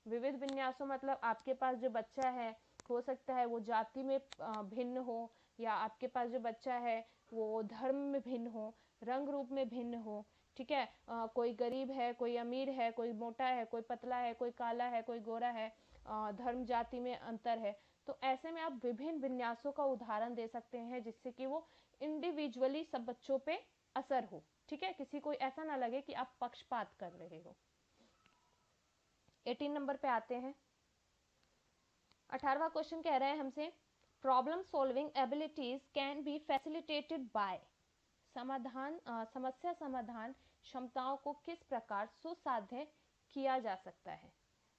विविध विन्यासों मतलब आपके पास जो बच्चा है हो सकता है वो जाति में भिन्न हो, या आपके पास जो बच्चा है वो धर्म में भिन्न हो, रंग रूप में भिन्न हो, ठीक है। कोई गरीब है, कोई अमीर है, कोई मोटा है, कोई पतला है, कोई काला है, कोई गोरा है, धर्म जाति में अंतर है। तो ऐसे में आप विभिन्न विन्यासों का उदाहरण दे सकते हैं जिससे कि वो इंडिविजुअली सब बच्चों पे असर हो, ठीक है, किसी को ऐसा ना लगे कि आप पक्षपात कर रहे हो। 18 नंबर पे आते हैं। 18वां क्वेश्चन कह रहे हैं हमसे, problem solving abilities can be facilitated bye. समस्या समाधान क्षमताओं को किस प्रकार सुसाध्य किया जा सकता है?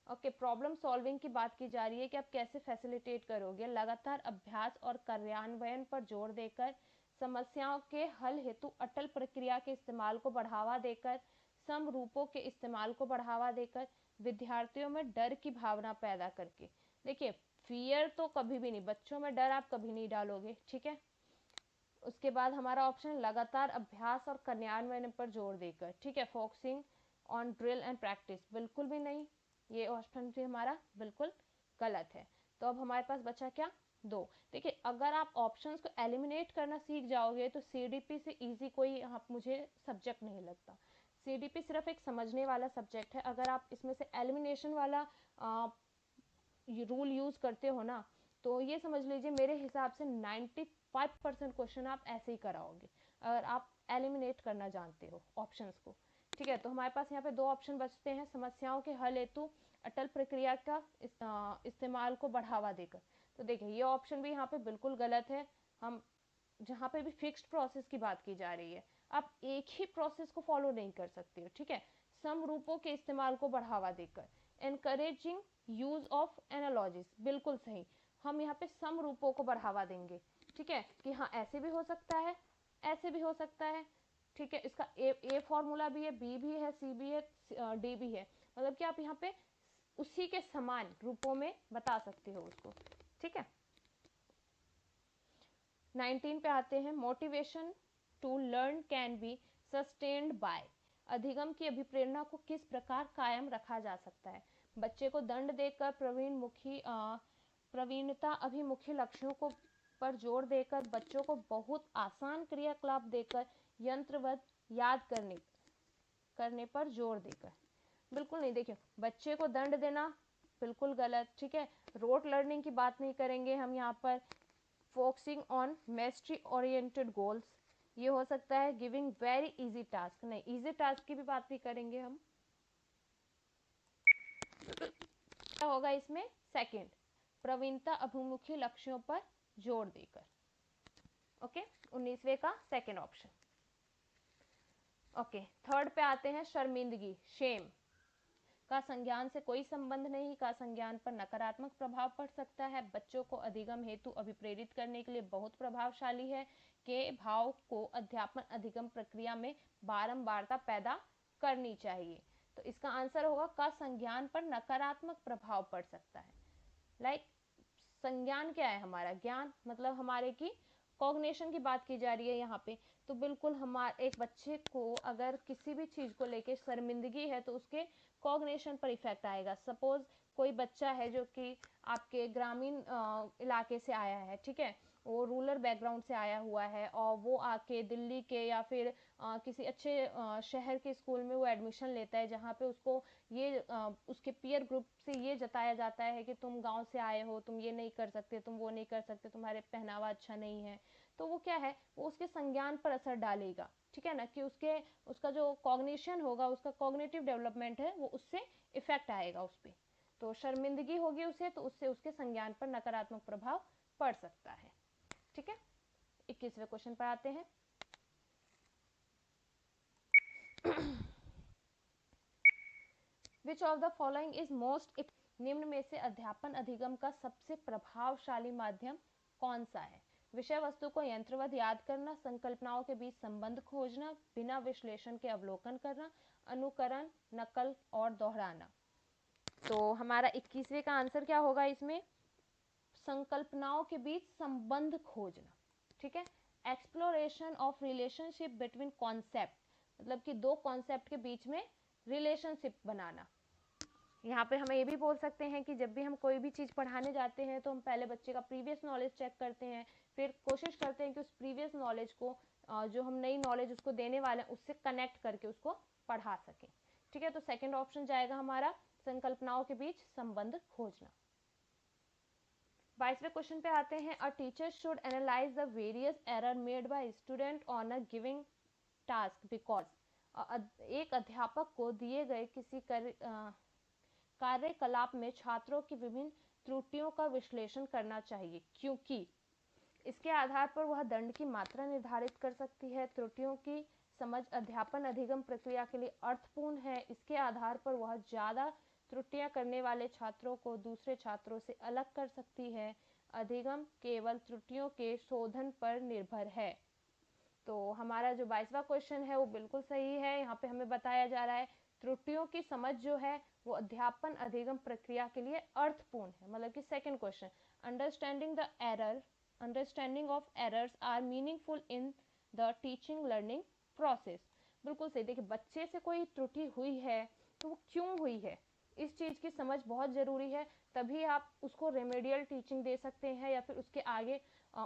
ओके, प्रॉब्लम सॉल्विंग की बात की जा रही है कि आप कैसे फैसिलिटेट करोगे। लगातार अभ्यास और कार्यान्वयन पर जोर देकर, समस्याओं के हल हेतु अटल प्रक्रिया के इस्तेमाल को बढ़ावा देकर, समरूपों के इस्तेमाल को बढ़ावा देकर, विद्यार्थियों में डर की भावना पैदा करके। देखिए, फियर तो कभी भी नहीं, बच्चों में डर आप कभी नहीं डालोगे, ठीक है। उसके बाद हमारा ऑप्शन लगातार अभ्यास और कार्यान्वयन पर जोर देकर, ठीक है, focusing on drill and practice, बिल्कुल भी नहीं, ये ऑप्शन भी हमारा बिल्कुल गलत है। तो अब हमारे पास बचा क्या, 2। देखिए, अगर आप ऑप्शंस को एलिमिनेट करना सीख जाओगे तो सीडीपी से इजी कोई आप मुझे सब्जेक्ट नहीं लगता। सीडीपी सिर्फ एक समझने वाला सब्जेक्ट है। अगर आप इसमें से एलिमिनेशन वाला रूल यूज करते हो ना, तो ये समझ लीजिए मेरे हिसाब से 95% क्वेश्चन आप ऐसे ही कराओगे, अगर आप एलिमिनेट करना जानते हो ऑप्शंस को, ठीक है। तो हमारे पास यहाँ पे 2 ऑप्शन बचते हैं, समस्याओं के हल हेतु अटल प्रक्रिया का इस्तेमाल को बढ़ावा देकर। तो देखिए, ये ऑप्शन भी यहाँ पे बिल्कुल गलत है। हम जहाँ पे भी फिक्स्ड प्रोसेस की बात की जा रही है, आप एक ही प्रोसेस को फॉलो नहीं कर सकते हो, ठीक है। समरूपों के इस्तेमाल को बढ़ावा देकर, एनकरेजिंग यूज ऑफ एनालॉजीज, बिल्कुल सही, हम यहाँ पे समरूपों को बढ़ावा देंगे, ठीक है, कि हाँ ऐसे भी हो सकता है, ऐसे भी हो सकता है, ठीक है। इसका ए फॉर्मूला भी है, बी भी है, सी भी है, डी भी है, मतलब कि आप यहाँ पे उसी के समान रूपों में बता सकते हो उसको, ठीक है। 19 पे आते हैं, motivation to learn can be sustained by, अधिगम की अभिप्रेरणा को किस प्रकार कायम रखा जा सकता है। बच्चे को दंड देकर प्रवीणता अभिमुखी लक्ष्यों को पर जोर देकर, बच्चों को बहुत आसान क्रियाकलाप देकर, यंत्रवत याद करने पर जोर देकर, बिल्कुल नहीं। देखिए, बच्चे को दंड देना बिल्कुल गलत, ठीक है। रोट लर्निंग की बात नहीं करेंगे हम यहाँ पर। फोकसिंग ऑन मेस्ट्री ओरिएंटेड गोल्स, ये हो सकता है। गिविंग वेरी इजी टास्क, नहीं, इजी टास्क की भी बात नहीं करेंगे हम। क्या होगा इसमें, सेकंड, प्रवीणता अभिमुखी लक्ष्यों पर जोर देकर, ओके। 19वें का सेकंड ऑप्शन, ओके। थर्ड पे आते हैं, शर्मिंदगी, शेम का संज्ञान से कोई संबंध नहीं, का संज्ञान पर नकारात्मक प्रभाव पड़ सकता है, बच्चों को अधिगम हेतु अभिप्रेरित करने के लिए बहुत प्रभावशाली है, के भाव को अध्यापन अधिगम प्रक्रिया में बारंबारता पैदा करनी चाहिए। तो इसका आंसर होगा का संज्ञान पर नकारात्मक प्रभाव पड़ सकता है। लाइक संज्ञान क्या है, हमारा ज्ञान, मतलब हमारे की कॉग्निशन की बात की जा रही है यहाँ पे। तो बिल्कुल हमारे एक बच्चे को अगर किसी भी चीज को लेके शर्मिंदगी है तो उसके कॉग्निशन पर इफेक्ट आएगा। सपोज कोई बच्चा है जो कि आपके ग्रामीण इलाके से आया है, ठीक है, वो रूरल बैकग्राउंड से आया हुआ है और वो आके दिल्ली के या फिर किसी अच्छे शहर के स्कूल में वो एडमिशन लेता है, जहाँ पे उसको ये उसके पीयर ग्रुप से ये जताया जाता है कि तुम गांव से आए हो, तुम ये नहीं कर सकते, तुम वो नहीं कर सकते, तुम्हारे पहनावा अच्छा नहीं है। तो वो क्या है, वो उसके संज्ञान पर असर डालेगा, ठीक है ना, कि उसका जो कॉग्निशन होगा, उसका कॉग्निटिव डेवलपमेंट है, वो उससे इफेक्ट आएगा उस पर। तो शर्मिंदगी होगी उसे, तो उससे उसके संज्ञान पर नकारात्मक प्रभाव पड़ सकता है, ठीक है। 21वें क्वेश्चन पर आते हैं। Which of the following is most, निम्न में से अध्यापन अधिगम का सबसे प्रभावशाली माध्यम कौन सा है। विषय वस्तु को यंत्रवत याद करना, संकल्पनाओं के बीच संबंध खोजना, बिना विश्लेषण के अवलोकन करना, अनुकरण, नकल और दोहराना। तो हमारा 21वें का आंसर क्या होगा इसमें, संकल्पनाओं के बीच संबंध खोजना, ठीक है। Exploration of relationship between concept, मतलब कि दो कॉन्सेप्ट के बीच में रिलेशनशिप बनाना। यहाँ पे हम ये भी बोल सकते हैं कि जब भी हम कोई भी चीज़ पढ़ाने जाते हैं तो हम पहले बच्चे का प्रीवियस नॉलेज चेक करते हैं, फिर कोशिश करते हैं कि उस प्रीवियस नॉलेज को जो हम नई नॉलेज उसको देने वाले हैं उससे कनेक्ट करके उसको पढ़ा सकें, ठीक है। तो सेकंड ऑप्शन जाएगा हमारा, संकल्पनाओं के बीच संबंध खोजना। 22वें क्वेश्चन पे आते हैं, a teacher should analyse the various error made by student on a giving task because, एक अध्यापक को दिए गए किसी कार्यकलाप में छात्रों की विभिन्न त्रुटियों का विश्लेषण करना चाहिए, क्योंकि इसके आधार पर वह दंड की मात्रा निर्धारित कर सकती है। त्रुटियों की समझ अध्यापन अधिगम प्रक्रिया के लिए अर्थपूर्ण है। इसके आधार पर वह ज्यादा त्रुटियां करने वाले छात्रों को दूसरे छात्रों से अलग कर सकती है। अधिगम केवल त्रुटियों के शोधन पर निर्भर है। तो हमारा जो 22वां क्वेश्चन है वो बिल्कुल सही है। यहाँ पे हमें बताया जा रहा है त्रुटियों की समझ जो है वो अध्यापन अधिगम प्रक्रिया के लिए अर्थपूर्ण है। मतलब कि second question, understanding of errors are meaningful in the teaching learning process. बिल्कुल सही। देखिए, बच्चे से कोई त्रुटि हुई है तो वो क्यों हुई है, इस चीज़ की समझ बहुत ज़रूरी है, तभी आप उसको रेमेडियल टीचिंग दे सकते हैं या फिर उसके आगे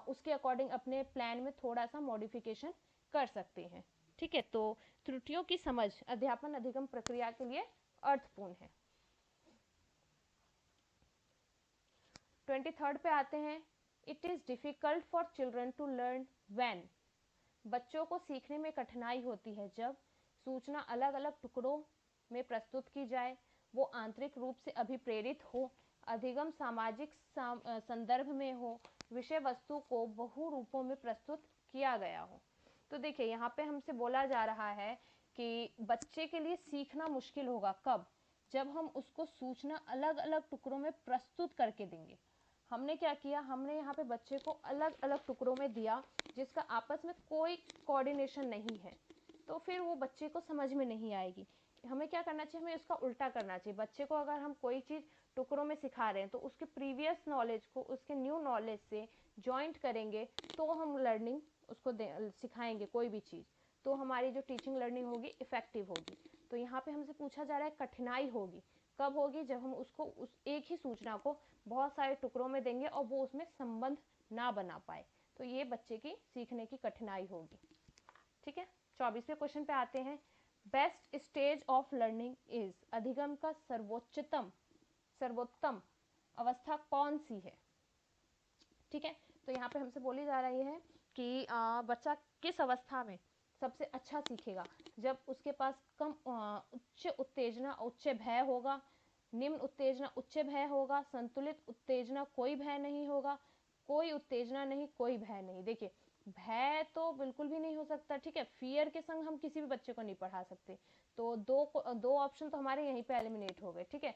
उसके अकॉर्डिंग अपने प्लान में थोड़ा सा मॉडिफिकेशन कर सकते हैं। ठीक है, तो त्रुटियों की समझ अध्यापन अधिगम प्रक्रिया के लिए अर्थपूर्ण है। 23rd पे आते हैं, it is difficult for children to learn when. बच्चों को सीखने में कठिनाई होती है जब सूचना अलग अलग टुकड़ों में प्रस्तुत की जाए, वो आंतरिक रूप से अभिप्रेरित हो, अधिगम सामाजिक संदर्भ में हो, विषय वस्तु को बहु रूपों में प्रस्तुत किया गया हो। तो देखिए, यहाँ पे हमसे बोला जा रहा है कि बच्चे के लिए सीखना मुश्किल होगा कब, जब हम उसको सूचना अलग अलग टुकड़ों में प्रस्तुत करके देंगे। हमने क्या किया, हमने यहाँ पे बच्चे को अलग अलग टुकड़ों में दिया जिसका आपस में कोई कोऑर्डिनेशन नहीं है, तो फिर वो बच्चे को समझ में नहीं आएगी। हमें क्या करना चाहिए, हमें उसका उल्टा करना चाहिए। बच्चे को अगर हम कोई चीज़ टुकड़ों में सिखा रहे हैं तो उसके प्रीवियस नॉलेज को उसके न्यू नॉलेज से जॉइंट करेंगे तो हम लर्निंग उसको सिखाएंगे कोई भी चीज़, तो हमारी जो टीचिंग लर्निंग होगी इफेक्टिव होगी। तो यहाँ पे हमसे पूछा जा रहा है कठिनाई होगी कब होगी, जब हम उसको उस एक ही सूचना को बहुत सारे टुकड़ों में देंगे और वो उसमें संबंध ना बना पाए, तो ये बच्चे की सीखने की कठिनाई होगी। ठीक है, 24वें क्वेश्चन पे आते हैं, best stage of learning is. अधिगम का सर्वोत्तम अवस्था कौन सी है। ठीक है, तो यहाँ पे हमसे बोली जा रही है कि बच्चा किस अवस्था में सबसे अच्छा सीखेगा, जब उसके पास कम उच्च उत्तेजना उच्च भय होगा, निम्न उत्तेजना उच्च भय होगा, संतुलित उत्तेजना कोई भय नहीं होगा, कोई उत्तेजना नहीं कोई भय नहीं। देखिए, भय तो बिल्कुल भी नहीं हो सकता। ठीक है, फियर के संग हम किसी भी बच्चे को नहीं पढ़ा सकते, तो दो ऑप्शन तो हमारे यहीं पे एलिमिनेट हो गए। ठीक है,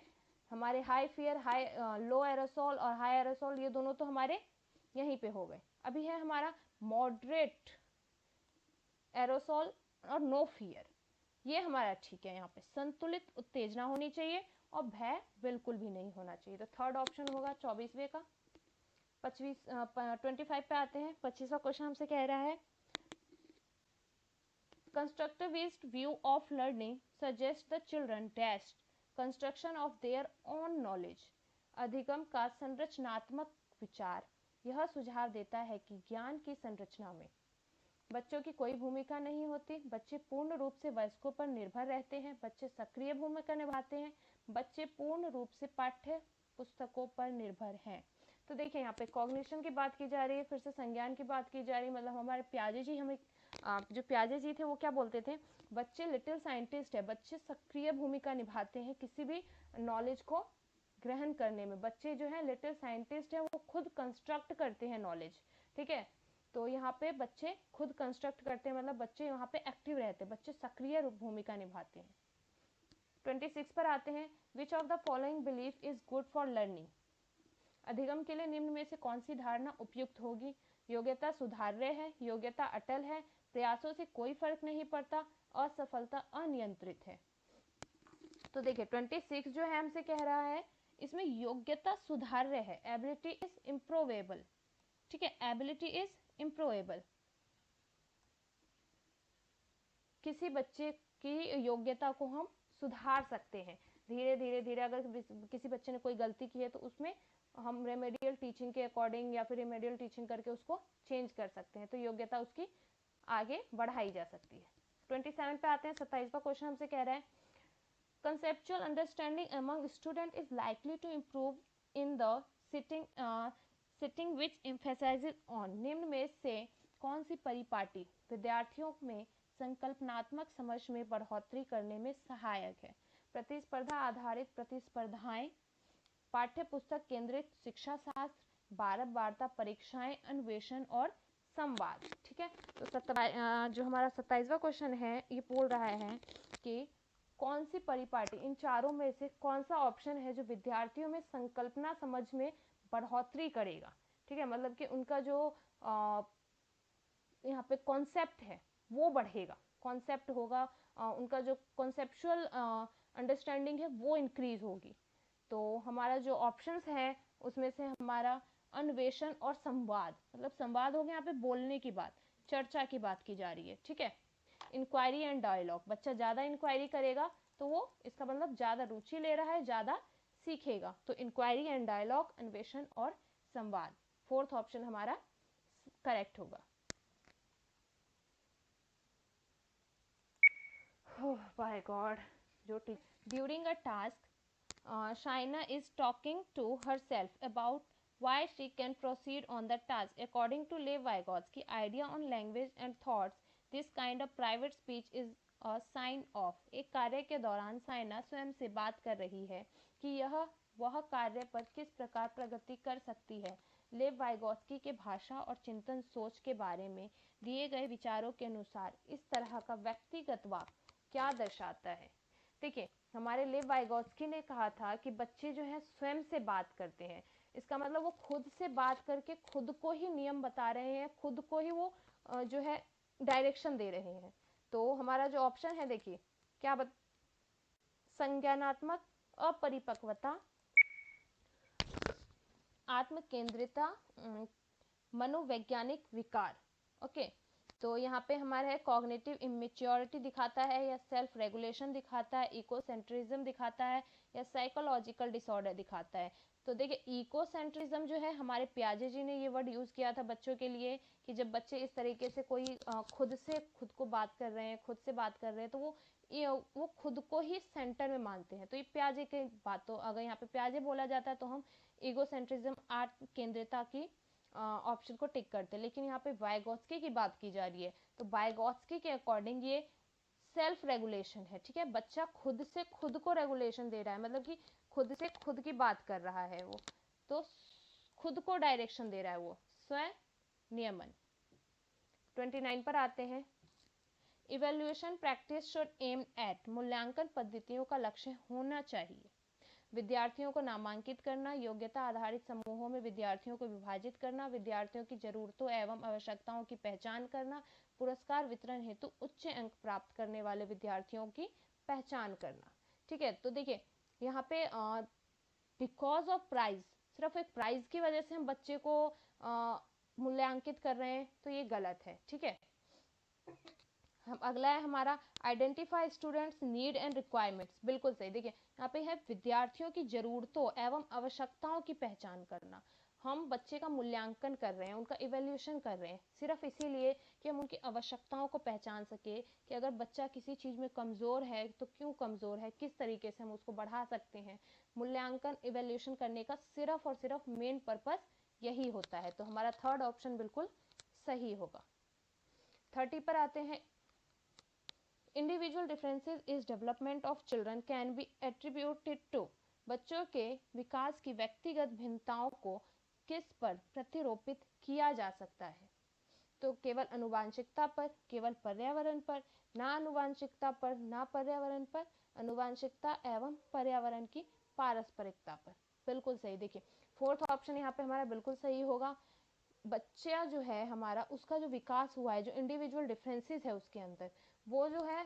हमारे high fear, high low aerosol और हाई एरोसोल, ये दोनों तो हमारे यहीं पे हो गए। अभी है हमारा मॉडरेट एरोसोल और नो फियर, ये हमारा ठीक है। यहाँ पे संतुलित उत्तेजना होनी चाहिए और भय बिल्कुल भी नहीं होना चाहिए, तो थर्ड ऑप्शन होगा 24वें का। 25 पे आते हैं, 25वां क्वेश्चन हमसे कह रहा है, constructivist view of learning suggest the children dash construction of their own knowledge. अधिगम का संरचनात्मक विचार यह सुझाव देता है कि ज्ञान की संरचना में बच्चों की कोई भूमिका नहीं होती, बच्चे पूर्ण रूप से वयस्कों पर निर्भर रहते हैं, बच्चे सक्रिय भूमिका निभाते हैं, बच्चे पूर्ण रूप से पाठ्य पुस्तकों पर निर्भर हैं। तो देखिए, यहाँ पे कॉग्निशन की बात की जा रही है, फिर से संज्ञान की बात की जा रही है। मतलब हमारे प्याजे जी हमें जो प्याजे जी थे वो क्या बोलते थे, बच्चे लिटिल साइंटिस्ट है, बच्चे सक्रिय भूमिका निभाते हैं किसी भी नॉलेज को ग्रहण करने में। बच्चे जो है लिटिल साइंटिस्ट है, वो खुद कंस्ट्रक्ट करते हैं नॉलेज। ठीक है, तो यहाँ पे बच्चे खुद कंस्ट्रक्ट करते हैं, मतलब बच्चे यहाँ पे एक्टिव रहते हैं, बच्चे सक्रिय भूमिका निभाते हैं। 26 पर आते हैं, which of the following belief is good for learning. अधिगम के लिए निम्न में से कौन सी धारणा उपयुक्त होगी। योग्यता सुधार्य है, योग्यता अटल है, प्रयासों से कोई फर्क नहीं पड़ता, असफलता अनियंत्रित है। तो देखिए, 26 जो है हमसे कह रहा है, इसमें योग्यता सुधार्य है, एबिलिटी इज इम्प्रूवेबल। ठीक है, एबिलिटी इज इम्प्रूवेबल, किसी बच्चे की योग्यता को हम सुधार सकते हैं धीरे धीरे धीरे। अगर किसी बच्चे ने कोई गलती की है तो उसमें हम रेमेडियल टीचिंग के अकॉर्डिंग या फिर रेमेडियल टीचिंग करके उसको चेंज कर सकते हैं, तो योग्यता उसकी आगे बढ़ाई जा सकती है। 27 पे आते हैं, 27वां क्वेश्चन हमसे कह रहा है, conceptual understanding among student is likely to improve in the sitting which emphasizes on। निम्न में से कौन सी परिपाटी विद्यार्थियों में संकल्पनात्मक समझ में बढ़ोतरी करने में सहायक है। प्रतिस्पर्धा आधारित प्रतिस्पर्धाएं, पाठ्य पुस्तक केंद्रित शिक्षा शास्त्र, बारंबारता परीक्षाएं, अन्वेषण और संवाद। ठीक है, तो जो हमारा 27वां क्वेश्चन है ये बोल रहा है कि कौन सी परिपाटी, इन चारों में से कौन सा ऑप्शन है जो विद्यार्थियों में संकल्पना समझ में बढ़ोतरी करेगा। ठीक है, मतलब कि उनका जो यहाँ पे कॉन्सेप्ट है वो बढ़ेगा, कॉन्सेप्ट होगा, उनका जो कॉन्सेप्चुअल अंडरस्टैंडिंग है वो इंक्रीज होगी। तो हमारा जो ऑप्शंस है उसमें से हमारा अन्वेषण और संवाद, मतलब संवाद हो गया, यहाँ पे बोलने की बात, चर्चा की बात की जा रही है, ठीक है। इंक्वायरी एंड डायलॉग, बच्चा ज़्यादा इंक्वायरी करेगा तो वो, इसका मतलब ज़्यादा रुचि ले रहा है, ज़्यादा सीखेगा। तो इंक्वायरी एंड डायलॉग, अन्वेषण और संवाद, फोर्थ ऑप्शन हमारा करेक्ट होगा। बाय गॉड, जो during a task Shaina is talking to herself about why she can proceed on the task. According to Lev Vygotsky idea on language and thoughts, this kind of private speech is a sign of। एक कार्य के दौरान साइना स्वयं से बात कर रही है कि यह वह कार्य पर किस प्रकार प्रगति कर सकती है। लेव वाइगोत्स्की के भाषा और चिंतन सोच के बारे में दिए गए विचारों के अनुसार इस तरह का व्यक्तिगत वाक्य क्या दर्शाता है। देखिए, हमारे लेव वाइगोत्स्की ने कहा था कि बच्चे जो है स्वयं से बात करते हैं, इसका मतलब वो खुद से बात करके खुद को ही नियम बता रहे हैं, खुद को ही वो जो है डायरेक्शन दे रहे हैं। तो हमारा जो ऑप्शन है, देखिए क्या संज्ञानात्मक अपरिपक्वता, आत्मकेंद्रिता, मनोवैज्ञानिक विकार। ओके, तो यहाँ पे हमारा है कॉग्निटिव इमेच्योरिटी दिखाता है, या सेल्फ रेगुलेशन दिखाता है, इकोसेंट्रिज्म दिखाता है, या साइकोलॉजिकल डिसऑर्डर दिखाता है। तो देखिए, इकोसेंट्रिज्म जो है, हमारे पियाजे जी ने ये वर्ड यूज किया था बच्चों के लिए कि जब बच्चे इस तरीके से कोई खुद से खुद को बात कर रहे हैं, खुद से बात कर रहे हैं, तो वो खुद को ही सेंटर में मानते हैं। तो ये पियाजे की बातों, अगर यहाँ पे पियाजे बोला जाता है तो हम इगोसेंट्रिज्म, आत्म केंद्रिता की ऑप्शन को टिक करते हैं। लेकिन यहाँ पे वाइगोत्स्की की बात की जा रही है, तो वाइगोत्स्की के अकॉर्डिंग ये सेल्फ रेगुलेशन है, ठीक है। बच्चा खुद से खुद को रेगुलेशन दे रहा है, मतलब कि खुद से खुद की बात कर रहा है वो, तो खुद को डायरेक्शन दे रहा है वो, स्वयं नियमन। 29 पर आते हैं। Evaluation practice should aim at, मूल्यांकन पद्धतियों का लक्ष्य होना चाहिए विद्यार्थियों को नामांकित करना, योग्यता आधारित समूहों में विद्यार्थियों को विभाजित करना, विद्यार्थियों की जरूरतों एवं आवश्यकताओं की पहचान करना, पुरस्कार वितरण हेतु उच्च अंक प्राप्त करने वाले विद्यार्थियों की पहचान करना। ठीक है, तो देखिए यहाँ पे बिकॉज ऑफ प्राइज, सिर्फ एक प्राइज की वजह से हम बच्चे को मूल्यांकित कर रहे हैं, तो ये गलत है। ठीक है, हम अगला है हमारा identify students need and requirements, बिल्कुल सही। देखिए यहाँ पे है विद्यार्थियों की जरूरतों एवं आवश्यकताओं की पहचान करना। हम बच्चे का मूल्यांकन कर रहे हैं, उनका इवेल्यूशन कर रहे हैं, सिर्फ इसीलिए कि हम उनकी आवश्यकताओं को पहचान सके कि अगर बच्चा किसी चीज़ में कमज़ोर है तो क्यों कमज़ोर है, किस तरीके से हम उसको बढ़ा सकते हैं। मूल्यांकन इवेल्यूशन करने का सिर्फ और सिर्फ मेन पर्पस यही होता है। तो हमारा थर्ड ऑप्शन बिल्कुल सही होगा। 30 पर आते हैं। Individual differences is development of children can be attributed to, बच्चों के विकास की व्यक्तिगत भिन्नताओं को किस पर प्रतिरोपित किया जा सकता है। तो केवल अनुवांशिकता पर, केवल पर्यावरण पर, ना अनुवांशिकता पर, ना पर्यावरण पर, अनुवांशिकता एवं पर्यावरण की पारस्परिकता पर। बिल्कुल सही। देखिए फोर्थ ऑप्शन यहाँ पे हमारा बिल्कुल सही होगा। बच्चा जो है हमारा, उसका जो विकास हुआ है, जो इंडिविजुअल डिफरेंसेस है उसके अंदर, वो जो है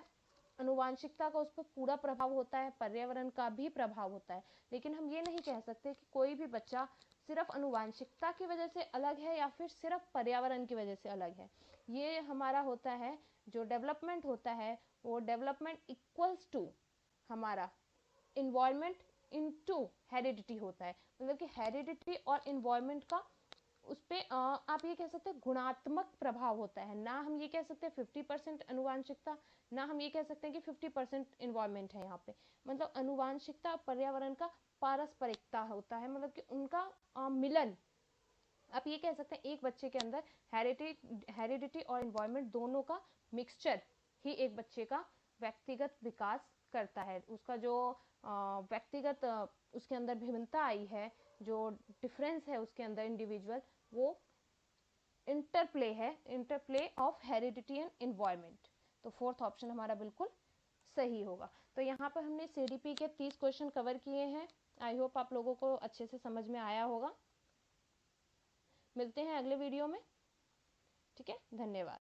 अनुवांशिकता का उस पर पूरा प्रभाव होता है, पर्यावरण का भी प्रभाव होता है। लेकिन हम ये नहीं कह सकते कि कोई भी बच्चा सिर्फ अनुवांशिकता की वजह से अलग है या फिर सिर्फ पर्यावरण की वजह से अलग है। ये हमारा होता है जो डेवलपमेंट होता है, वो डेवलपमेंट इक्वल्स टू हमारा इन्वायरमेंट इनटू हेरिडिटी होता है। मतलब कि हेरिडिटी और इन्वायरमेंट का उस पर आप ये कह सकते हैं गुणात्मक प्रभाव होता है। ना हम ये कह सकते हैं 50% अनुवांशिकता, ना हम ये कह सकते हैं कि 50% इन्वायरमेंट है यहाँ पे। मतलब अनुवांशिकता पर्यावरण का पारस्परिकता होता है, मतलब कि उनका मिलन। आप ये कह सकते हैं एक बच्चे के अंदर हेरिडिटी और इन्वायरमेंट दोनों का मिक्सचर ही एक बच्चे का व्यक्तिगत विकास करता है। उसका जो व्यक्तिगत उसके अंदर भिन्नता आई है, जो डिफरेंस है उसके अंदर इंडिविजुअल, वो इंटरप्ले है, interplay of heredity and environment. तो फोर्थ ऑप्शन हमारा बिल्कुल सही होगा। तो यहाँ पर हमने सीडीपी के 30 क्वेश्चन कवर किए हैं। आई होप आप लोगों को अच्छे से समझ में आया होगा। मिलते हैं अगले वीडियो में। ठीक है, धन्यवाद।